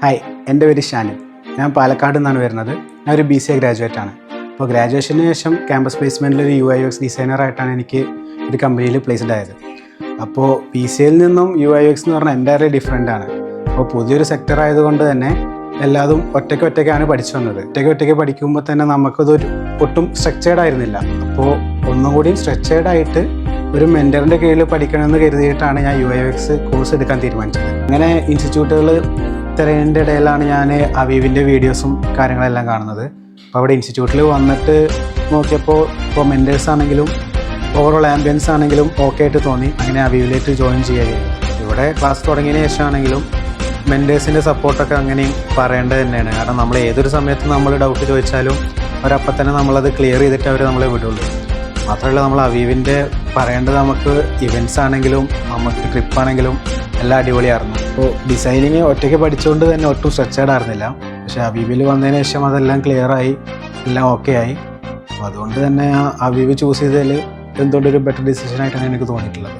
Hi, എൻ്റെ പേര് ഷാനിദ്. ഞാൻ പാലക്കാട് നിന്നാണ് വരുന്നത്. ഞാൻ ഒരു BCA ഗ്രാജുവേറ്റ് ആണ്. അപ്പോൾ ഗ്രാജുവേഷന് ശേഷം ക്യാമ്പസ് പ്ലേസ്മെൻറ്റിൽ ഒരു UI/UX ഡിസൈനറായിട്ടാണ് എനിക്ക് ഒരു കമ്പനിയിൽ പ്ലേസ്ഡ് ആയത്. അപ്പോൾ BCAയിൽ നിന്നും UI/UX എന്ന് പറഞ്ഞാൽ എൻ്റയർലി ഡിഫറെൻ്റ് ആണ്. അപ്പോൾ പുതിയൊരു സെക്ടർ ആയതുകൊണ്ട് തന്നെ എല്ലാതും ഒറ്റയ്ക്കാണ് പഠിച്ചു വന്നത്. ഒറ്റയ്ക്ക് പഠിക്കുമ്പോൾ തന്നെ നമുക്കതൊരു ഒട്ടും സ്ട്രക്ചേർഡ് ആയിരുന്നില്ല. അപ്പോൾ ഒന്നും കൂടി സ്ട്രക്ചേർഡ് ആയിട്ട് ഒരു മെൻറ്ററിൻ്റെ കീഴിൽ പഠിക്കണമെന്ന് കരുതിയിട്ടാണ് ഞാൻ UI/UX കോഴ്സ് എടുക്കാൻ തീരുമാനിച്ചത്. അങ്ങനെ ഇൻസ്റ്റിറ്റ്യൂട്ടുകൾ തിരയേണ്ട ഇടയിലാണ് ഞാൻ അവീവിൻ്റെ വീഡിയോസും കാര്യങ്ങളെല്ലാം കാണുന്നത്. അപ്പോൾ അവിടെ ഇൻസ്റ്റിറ്റ്യൂട്ടിൽ വന്നിട്ട് നോക്കിയപ്പോൾ ഇപ്പോൾ മെൻറ്റേഴ്സ് ആണെങ്കിലും ഓവറോൾ ആംബിയൻസ് ആണെങ്കിലും ഓക്കെ ആയിട്ട് തോന്നി. അങ്ങനെ അവീവിലേക്ക് ജോയിൻ ചെയ്യുകയും ഇവിടെ ക്ലാസ് തുടങ്ങിയതിന് ശേഷമാണെങ്കിലും മെൻറ്റേഴ്സിൻ്റെ സപ്പോർട്ടൊക്കെ അങ്ങനെയും പറയേണ്ടത് തന്നെയാണ്. കാരണം നമ്മൾ ഏതൊരു സമയത്ത് നമ്മൾ ഡൗട്ട് ചോദിച്ചാലും അവരപ്പം തന്നെ നമ്മളത് ക്ലിയർ ചെയ്തിട്ട് അവർ നമ്മളെ വിടുള്ളൂ. മാത്രമല്ല നമ്മൾ അവീവിൻ്റെ പറയേണ്ടത് നമുക്ക് ഇവൻറ്റ്സ് ആണെങ്കിലും നമുക്ക് ട്രിപ്പാണെങ്കിലും എല്ലാം അടിപൊളിയായിരുന്നു. അപ്പോൾ ഡിസൈനിങ് ഒറ്റയ്ക്ക് പഠിച്ചുകൊണ്ട് തന്നെ ഒട്ടും സ്ട്രെച്ചേർഡ് ആയിരുന്നില്ല. പക്ഷേ അവീവിൽ വന്നതിന് ശേഷം അതെല്ലാം ക്ലിയറായി, എല്ലാം ഓക്കെ ആയി. അപ്പോൾ അതുകൊണ്ട് തന്നെ അവീവ് ചൂസ് ചെയ്തതിൽ എന്തുകൊണ്ടൊരു ബെറ്റർ ഡിസിഷനായിട്ടാണ് എനിക്ക് തോന്നിയിട്ടുള്ളത്.